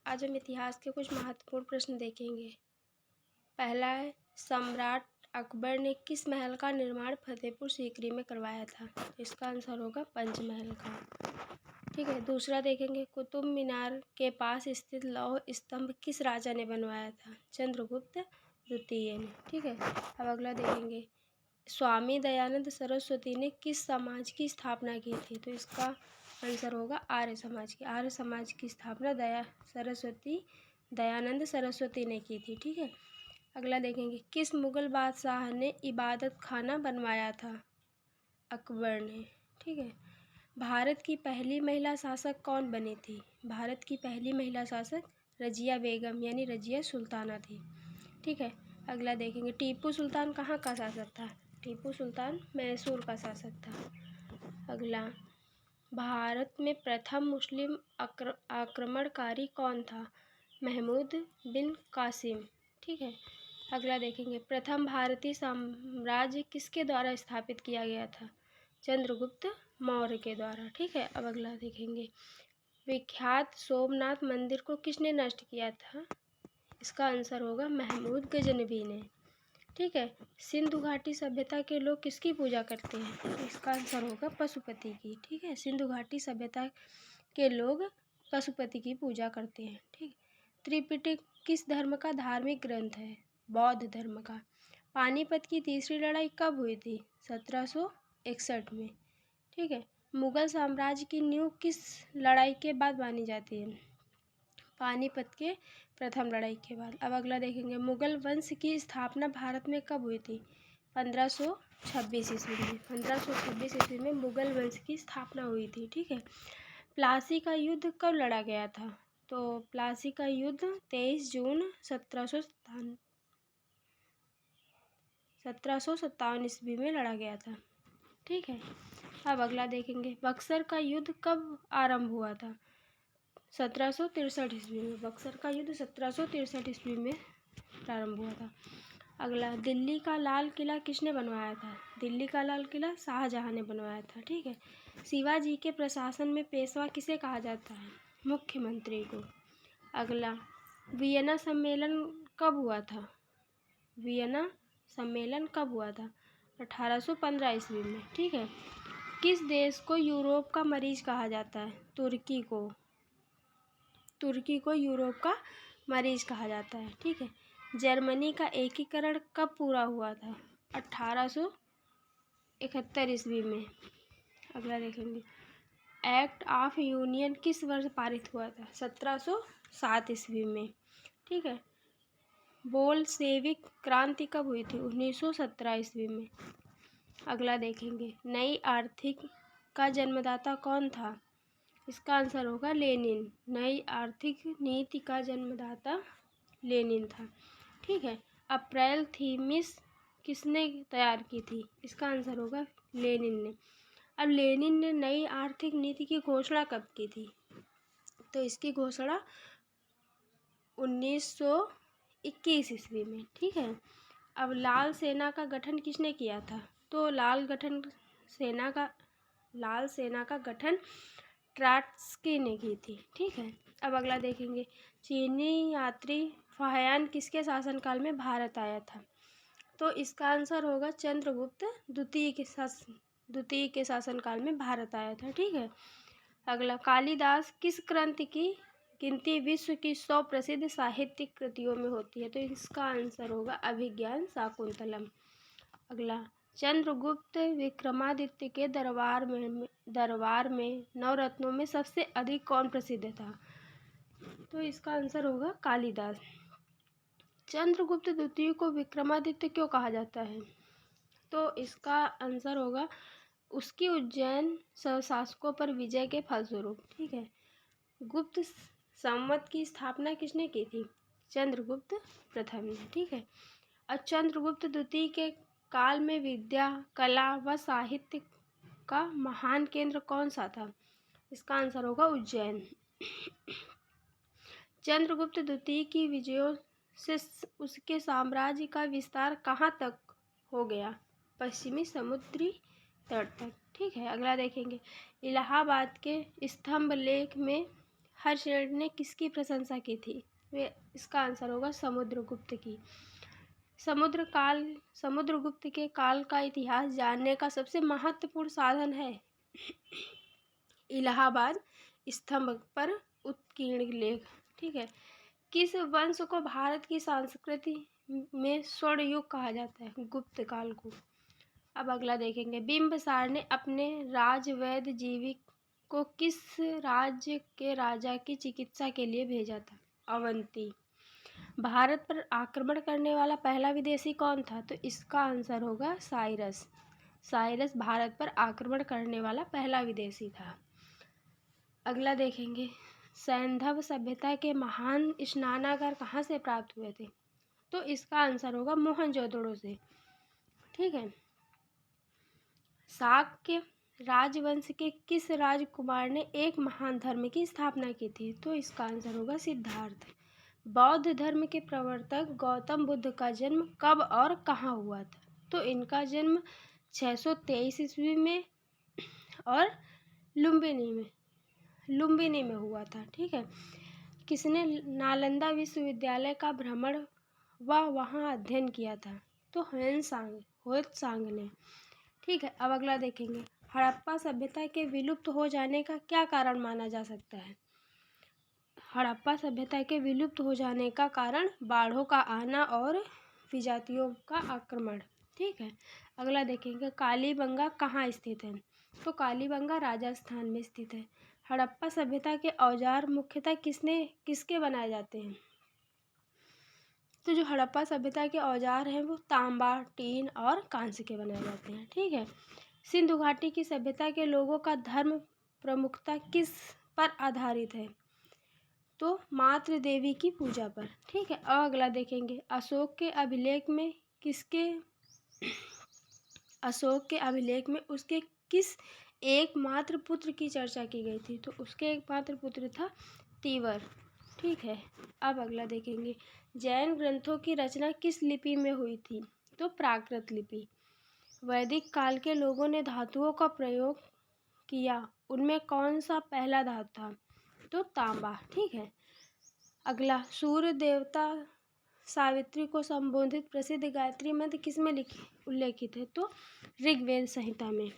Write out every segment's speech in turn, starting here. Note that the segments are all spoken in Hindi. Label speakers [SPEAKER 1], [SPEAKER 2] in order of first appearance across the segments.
[SPEAKER 1] आज हम इतिहास के कुछ महत्वपूर्ण प्रश्न देखेंगे। पहला है, सम्राट अकबर ने किस महल का निर्माण फतेहपुर सीकरी में करवाया था? इसका आंसर होगा पंचमहल का। ठीक है। दूसरा देखेंगे, कुतुब मीनार के पास स्थित लौह स्तंभ किस राजा ने बनवाया था? चंद्रगुप्त द्वितीय ने। ठीक है। अब अगला देखेंगे, स्वामी दयानंद सरस्वती ने किस समाज की स्थापना की थी? तो इसका आंसर होगा आर्य समाज की। आर्य समाज की स्थापना दयानंद सरस्वती ने की थी। ठीक है। अगला देखेंगे, किस मुगल बादशाह ने इबादत खाना बनवाया था? अकबर ने। ठीक है। भारत की पहली महिला शासक कौन बनी थी? भारत की पहली महिला शासक रजिया बेगम यानी रजिया सुल्ताना थी। ठीक है। अगला देखेंगे, टीपू सुल्तान कहाँ का शासक था? टीपू सुल्तान मैसूर का शासक था। अगला, भारत में प्रथम मुस्लिम आक्रमणकारी कौन था? महमूद बिन कासिम। ठीक है। अगला देखेंगे, प्रथम भारतीय साम्राज्य किसके द्वारा स्थापित किया गया था? चंद्रगुप्त मौर्य के द्वारा। ठीक है। अब अगला देखेंगे, विख्यात सोमनाथ मंदिर को किसने नष्ट किया था? इसका आंसर होगा महमूद गजनवी ने। ठीक है। सिंधु घाटी सभ्यता के लोग किसकी पूजा करते हैं? इसका आंसर होगा पशुपति की। ठीक है। सिंधु घाटी सभ्यता के लोग पशुपति की पूजा करते हैं। ठीक। त्रिपिटक किस धर्म का धार्मिक ग्रंथ है? बौद्ध धर्म का। पानीपत की तीसरी लड़ाई कब हुई थी? 1761 में। ठीक है। मुगल साम्राज्य की नींव किस लड़ाई के बाद मानी जाती है? पानीपत के प्रथम लड़ाई के बाद। अब अगला देखेंगे, मुगल वंश की स्थापना भारत में कब हुई थी? 1526 ईस्वी में। 1526 ईस्वी में मुगल वंश की स्थापना हुई थी। ठीक है। प्लासी का युद्ध कब लड़ा गया था? तो प्लासी का युद्ध 23 जून 1757 ईस्वी में लड़ा गया था। ठीक है। अब अगला देखेंगे, बक्सर का युद्ध कब आरंभ हुआ था? 1763 ईस्वी में। बक्सर का युद्ध 1763 ईस्वी में प्रारंभ हुआ था। अगला, दिल्ली का लाल किला किसने बनवाया था? दिल्ली का लाल किला शाहजहां ने बनवाया था। ठीक है। शिवाजी के प्रशासन में पेशवा किसे कहा जाता है? मुख्यमंत्री को। अगला, वियना सम्मेलन कब हुआ था? वियना सम्मेलन कब हुआ था? 1815 ईस्वी में। ठीक है। किस देश को यूरोप का मरीज कहा जाता है? तुर्की को। तुर्की को यूरोप का मरीज कहा जाता है। ठीक है। जर्मनी का एकीकरण कब पूरा हुआ था? 1871 ईस्वी में। अगला देखेंगे, एक्ट ऑफ यूनियन किस वर्ष पारित हुआ था? 1707 ईस्वी में। ठीक है। बोल्शेविक क्रांति कब हुई थी? 1917 ईस्वी में। अगला देखेंगे, नई आर्थिक का जन्मदाता कौन था? इसका आंसर होगा लेनिन। नई आर्थिक नीति का जन्मदाता लेनिन था। ठीक है। अप्रैल थीमिस किसने तैयार की थी? इसका आंसर होगा लेनिन ने। अब लेनिन ने नई आर्थिक नीति की घोषणा कब की थी? तो इसकी घोषणा 1921 ईस्वी में। ठीक है। अब लाल सेना का गठन किसने किया था? तो लाल सेना का गठन ट्रॉट्स्की ने की थी। ठीक है। अब अगला देखेंगे, चीनी यात्री फाहियान किसके शासनकाल में भारत आया था? तो इसका आंसर होगा चंद्रगुप्त द्वितीय के शासनकाल में भारत आया था। ठीक है। अगला, कालिदास किस ग्रंथ की गिनती विश्व की 100 प्रसिद्ध साहित्यिक कृतियों में होती है? तो इसका आंसर होगा अभिज्ञान शाकुंतलम। अगला, चंद्रगुप्त विक्रमादित्य के दरबार में नवरत्नों में सबसे अधिक कौन प्रसिद्ध था? तो इसका आंसर होगा कालिदास। चंद्रगुप्त द्वितीय को विक्रमादित्य क्यों कहा जाता है? तो इसका आंसर होगा उसकी उज्जैन शासकों पर विजय के फलस्वरूप। ठीक है। गुप्त संवत की स्थापना किसने की थी? चंद्रगुप्त प्रथम ने। ठीक है। और चंद्रगुप्त द्वितीय के काल में विद्या, कला व साहित्य का महान केंद्र कौन सा था? इसका आंसर होगा उज्जैन। चंद्रगुप्त द्वितीय की विजयों से उसके साम्राज्य का विस्तार कहाँ तक हो गया? पश्चिमी समुद्री तट तक। ठीक है। अगला देखेंगे, इलाहाबाद के स्तंभ लेख में हर्षवर्धन ने किसकी प्रशंसा की थी? वे इसका आंसर होगा समुद्रगुप्त की। समुद्रगुप्त के काल का इतिहास जानने का सबसे महत्वपूर्ण साधन है इलाहाबाद स्तंभ पर उत्कीर्ण लेख। ठीक है। किस वंश को भारत की संस्कृति में स्वर्ण युग कहा जाता है? गुप्त काल को। अब अगला देखेंगे, बिंबिसार ने अपने राजवैद्य जीविक को किस राज्य के राजा की चिकित्सा के लिए भेजा था? अवंती। भारत पर आक्रमण करने वाला पहला विदेशी कौन था? तो इसका आंसर होगा साइरस। साइरस भारत पर आक्रमण करने वाला पहला विदेशी था। अगला देखेंगे, सैंधव सभ्यता के महान स्नानागार कहाँ से प्राप्त हुए थे? तो इसका आंसर होगा मोहनजोदड़ो से। ठीक है। शाक्य राजवंश के किस राजकुमार ने एक महान धर्म की स्थापना की थी? तो इसका आंसर होगा सिद्धार्थ। बौद्ध धर्म के प्रवर्तक गौतम बुद्ध का जन्म कब और कहाँ हुआ था? तो इनका जन्म 623 ईस्वी में और लुम्बिनी में हुआ था। ठीक है। किसने नालंदा विश्वविद्यालय का भ्रमण व वहाँ अध्ययन किया था? तो होत्सांग ने। ठीक है। अब अगला देखेंगे, हड़प्पा सभ्यता के विलुप्त हो जाने का क्या कारण माना जा सकता है? हड़प्पा सभ्यता के विलुप्त हो जाने का कारण बाढ़ों का आना और विजातियों का आक्रमण। ठीक है। अगला देखेंगे, कालीबंगा कहाँ स्थित है? तो कालीबंगा राजस्थान में स्थित है। हड़प्पा सभ्यता के औजार मुख्यतः किसके बनाए जाते हैं? तो जो हड़प्पा सभ्यता के औजार हैं वो तांबा, टीन और कांस्य के बनाए जाते हैं। ठीक है। सिंधु घाटी की सभ्यता के लोगों का धर्म प्रमुखता किस पर आधारित है? तो मातृ देवी की पूजा पर। ठीक है। अब अगला देखेंगे, अशोक के अभिलेख में उसके किस एकमात्र पुत्र की चर्चा की गई थी? तो उसके एकमात्र पुत्र था तीवर। ठीक है। अब अगला देखेंगे, जैन ग्रंथों की रचना किस लिपि में हुई थी? तो प्राकृत लिपि। वैदिक काल के लोगों ने धातुओं का प्रयोग किया, उनमें कौन सा पहला धातु था? तो तांबा। ठीक है। अगला, सूर्य देवता सावित्री को संबोधित प्रसिद्ध गायत्री मंत्र किसमें उल्लेखित है? तो ऋग्वेद संहिता में।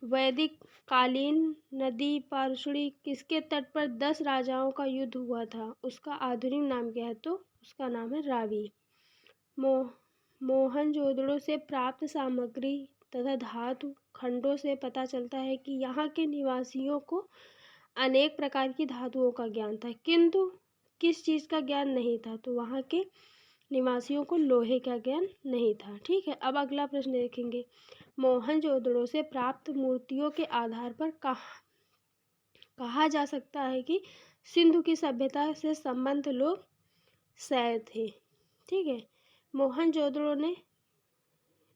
[SPEAKER 1] वैदिक कालीन नदी पारशुरी किसके तट पर 10 राजाओं का युद्ध हुआ था? उसका आधुनिक नाम क्या है? तो उसका नाम है रावी। मोहनजोदड़ो से प्राप्त सामग्री तथा धातु खंडों से पता चलता है कि यहाँ के निवासियों को अनेक प्रकार की धातुओं का ज्ञान था, किंतु किस चीज़ का ज्ञान नहीं था? तो वहाँ के निवासियों को लोहे का ज्ञान नहीं था। ठीक है। अब अगला प्रश्न देखेंगे, मोहनजोदड़ो से प्राप्त मूर्तियों के आधार पर कहा जा सकता है कि सिंधु की सभ्यता से संबंध लोग सैय थे। ठीक है। मोहनजोदड़ो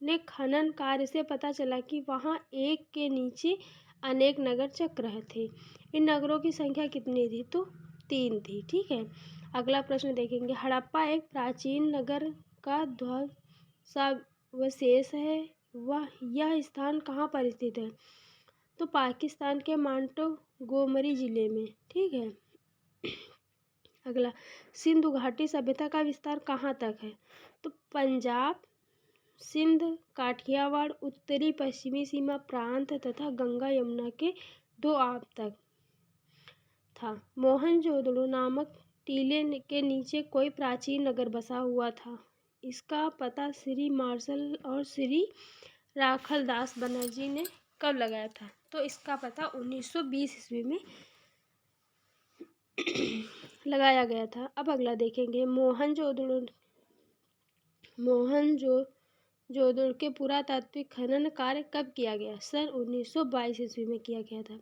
[SPEAKER 1] ने खनन कार्य से पता चला कि वहाँ एक के नीचे अनेक नगर चक्र थे। इन नगरों की संख्या कितनी थी? तो 3 थी। ठीक है। अगला प्रश्न देखेंगे, हड़प्पा एक प्राचीन नगर का ध्वंसावशेष है, यह स्थान कहाँ पर स्थित है? तो पाकिस्तान के मोंटगोमरी जिले में। ठीक है। अगला, सिंधु घाटी सभ्यता का विस्तार कहाँ तक है? तो पंजाब, सिंध, काठियावाड़, उत्तरी पश्चिमी सीमा प्रांत तथा गंगा यमुना के 2 आब तक था। मोहनजोदड़ो नामक टीले के नीचे कोई प्राचीन नगर बसा हुआ था। इसका पता श्री मार्शल और श्री राखलदास बनर्जी ने कब लगाया था? तो इसका पता 1920 ईस्वी में लगाया गया था। अब अगला देखेंगे, मोहनजोदड़ो के पुरातात्विक खनन कार्य कब किया गया? सन 1922 ईस्वी में किया गया था।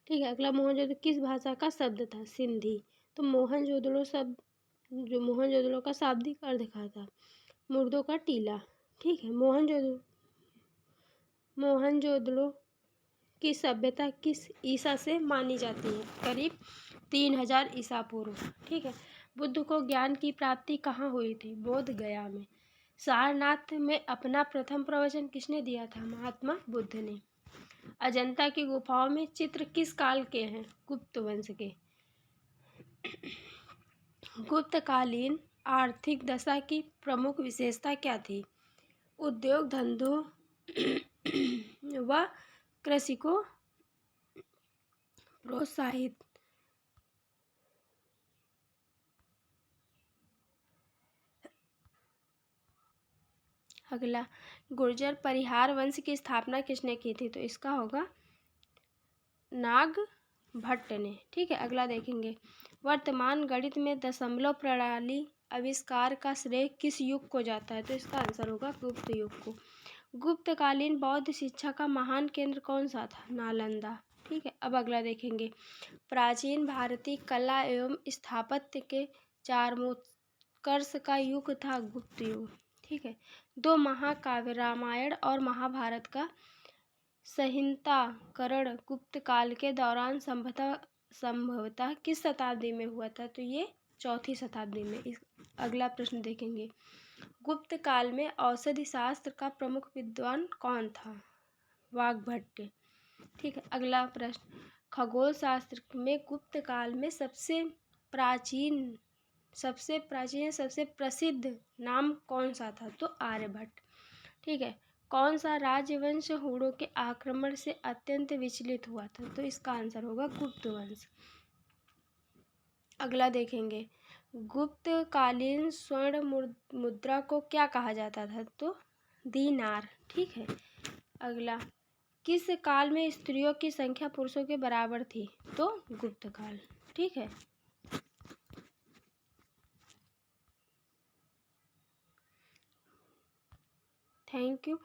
[SPEAKER 1] ठीक है। अगला, मोहनजोदड़ो किस भाषा का शब्द था? सिंधी। तो मोहनजोदड़ो का शाब्दिक अर्थ क्या था? मुर्दों का टीला। ठीक है। मोहनजोदड़ो की सभ्यता किस ईसा से मानी जाती है? करीब 3000 ईसा पूर्व। ठीक है। बुद्ध को ज्ञान की प्राप्ति कहाँ हुई थी? बोध गया में। सारनाथ में अपना प्रथम प्रवचन किसने दिया था? महात्मा बुद्ध ने। अजंता की गुफाओं में चित्र किस काल के हैं? गुप्त वंश के। गुप्तकालीन आर्थिक दशा की प्रमुख विशेषता क्या थी? उद्योग धंधों व कृषि को प्रोत्साहित। अगला, गुर्जर परिहार वंश की स्थापना किसने की थी? तो इसका होगा नाग भट्ट ने। ठीक है, अगला देखेंगे, वर्तमान गणित में दशमलव प्रणाली आविष्कार का श्रेय किस युग को जाता है? तो इसका आंसर होगा गुप्त युग को। गुप्तकालीन बौद्ध शिक्षा का महान केंद्र कौन सा था? नालंदा। ठीक है, अब अगला देखेंगे, प्राचीन भारतीय कला एवं स्थापत्य के चारमोत्कर्ष का युग था गुप्त युग। ठीक है, दो महाकाव्य रामायण और महाभारत का संहिताकरण गुप्त काल के दौरान संभवतः किस शताब्दी में हुआ था? तो ये 4वीं शताब्दी में। अगला प्रश्न देखेंगे, गुप्त काल में औषधि शास्त्र का प्रमुख विद्वान कौन था? वाग्भट। ठीक है, अगला प्रश्न, खगोल शास्त्र में गुप्त काल में सबसे प्रसिद्ध नाम कौन सा था? तो आर्यभट्ट। ठीक है, कौन सा राजवंश हूणों के आक्रमण से अत्यंत विचलित हुआ था? तो इसका आंसर होगा गुप्त वंश। अगला देखेंगे, गुप्तकालीन स्वर्ण मुद्रा को क्या कहा जाता था? तो दीनार। ठीक है, अगला, किस काल में स्त्रियों की संख्या पुरुषों के बराबर थी? तो गुप्त काल। ठीक है, थैंक यू।